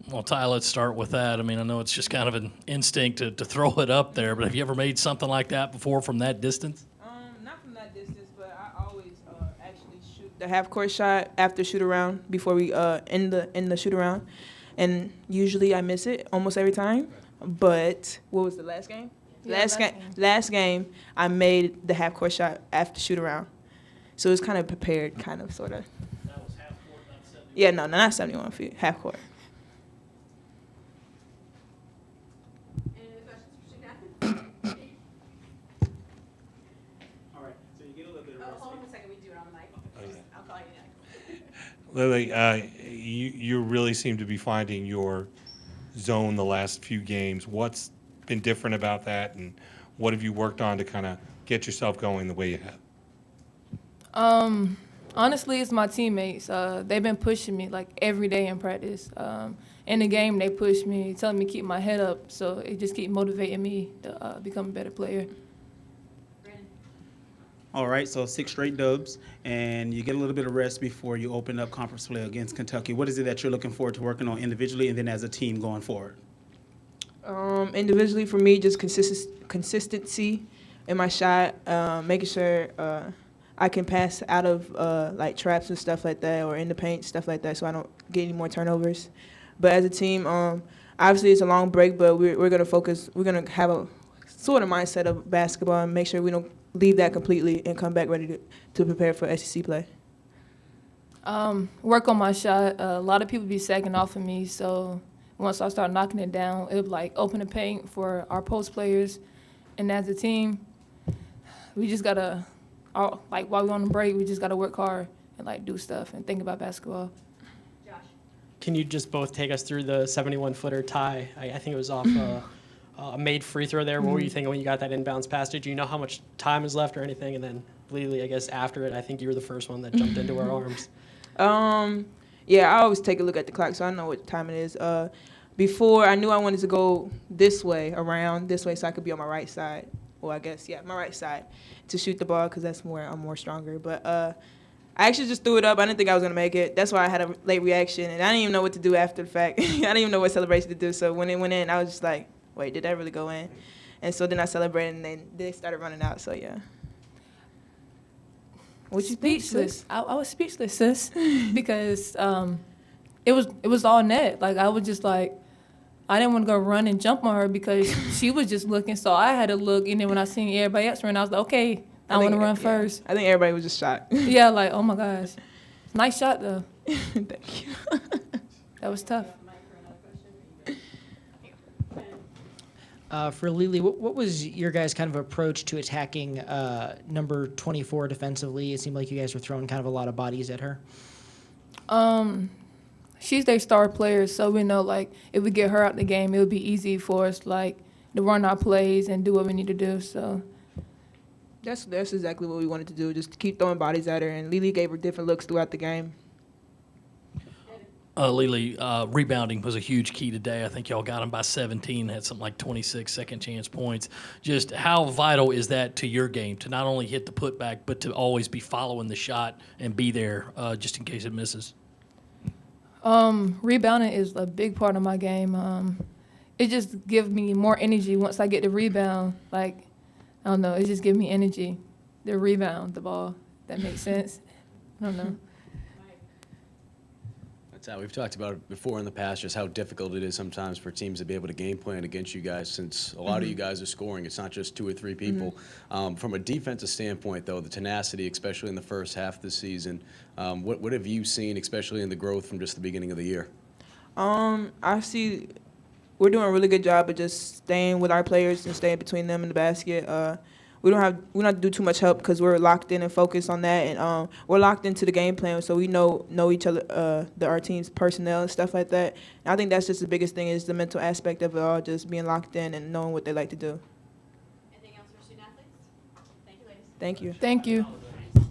Well, Ty, let's start with that. I mean, I know it's just kind of an instinct to throw it up there, but have you ever made something like that before from that distance? Not from that distance, but I always actually shoot the half court shot after shoot around before we end the shoot around, and usually I miss it almost every time. But what was the last game? Yeah, Last game, I made the half court shot after shoot around, so it was kind of prepared, kind of sort of. That was half court, not 71. Yeah, no, not 71 feet, half court. Any other questions for Shannon? All right, so you get a little bit of Oh, rest. hold on a second, we do it on the mic. Okay. I'll call you next. LeLe, you really seem to be finding your zone the last few games. What's been different about that, and what have you worked on to kind of get yourself going the way you have? Honestly, it's my teammates. They've been pushing me like every day in practice. In the game, they push me, telling me to keep my head up. So it just keep motivating me to become a better player. Brandon. All right, so 6 straight dubs, and you get a little bit of rest before you open up conference play against Kentucky. What is it that you're looking forward to working on individually and then as a team going forward? Individually for me, just consistency in my shot, making sure I can pass out of like traps and stuff like that, or in the paint, stuff like that, so I don't get any more turnovers. But as a team, obviously it's a long break, but we're gonna focus. We're gonna have a sort of mindset of basketball and make sure we don't leave that completely and come back ready to prepare for SEC play. Work on my shot. A lot of people be sacking off of me, so once I start knocking it down, it would like open the paint for our post players. And as a team, we just gotta, like while we're on the break, we just gotta work hard and like do stuff and think about basketball. Josh. Can you just both take us through the 71-footer tie? I think it was off a made free throw there. What were you thinking when you got that inbounds pass? Did you know how much time is left or anything? And then LeLe, I guess after it, I think you were the first one that jumped into our arms. Yeah, I always take a look at the clock, so I know what time it is. Before, I knew I wanted to go this way, around this way, so I could be on my right side. Well, I guess, yeah, my right side to shoot the ball because that's where I'm more stronger. But I actually just threw it up. I didn't think I was going to make it. That's why I had a late reaction, and I didn't even know what to do after the fact. I didn't even know what celebration to do. So when it went in, I was just like, wait, did that really go in? And so then I celebrated, and then they started running out, so yeah. What you think, Speechless. sis? I was speechless, sis, because it was all net. Like I was just like, I didn't want to go run and jump on her because she was just looking. So I had to look, and then when I seen everybody else run, I was like, okay, I want to run first. I think everybody was just shocked. Yeah, like oh my gosh, nice shot though. Thank you. That was tough. For LeLe, what was your guys' kind of approach to attacking number 24 defensively? It seemed like you guys were throwing kind of a lot of bodies at her. She's their star player, so we know like if we get her out the game, it would be easy for us like to run our plays and do what we need to do. So That's exactly what we wanted to do, just keep throwing bodies at her, and LeLe gave her different looks throughout the game. LeLe, rebounding was a huge key today. I think y'all got them by 17, had something like 26 second chance points. Just how vital is that to your game, to not only hit the putback, but to always be following the shot and be there just in case it misses? Rebounding is a big part of my game. It just gives me more energy once I get the rebound. Like, I don't know, it just gives me energy. The rebound, the ball. That makes sense? I don't know. That's how we've talked about it before in the past, just how difficult it is sometimes for teams to be able to game plan against you guys, since a lot of you guys are scoring. It's not just 2 or 3 people. From a defensive standpoint, though, the tenacity, especially in the first half of the season, what have you seen, especially in the growth from just the beginning of the year? I see we're doing a really good job of just staying with our players and staying between them and the basket. We don't have to do too much help because we're locked in and focused on that, and we're locked into the game plan, so we know each other, our team's personnel and stuff like that. And I think that's just the biggest thing is the mental aspect of it all, just being locked in and knowing what they like to do. Anything else for student athletes? Thank you, ladies. Thank you. Thank you.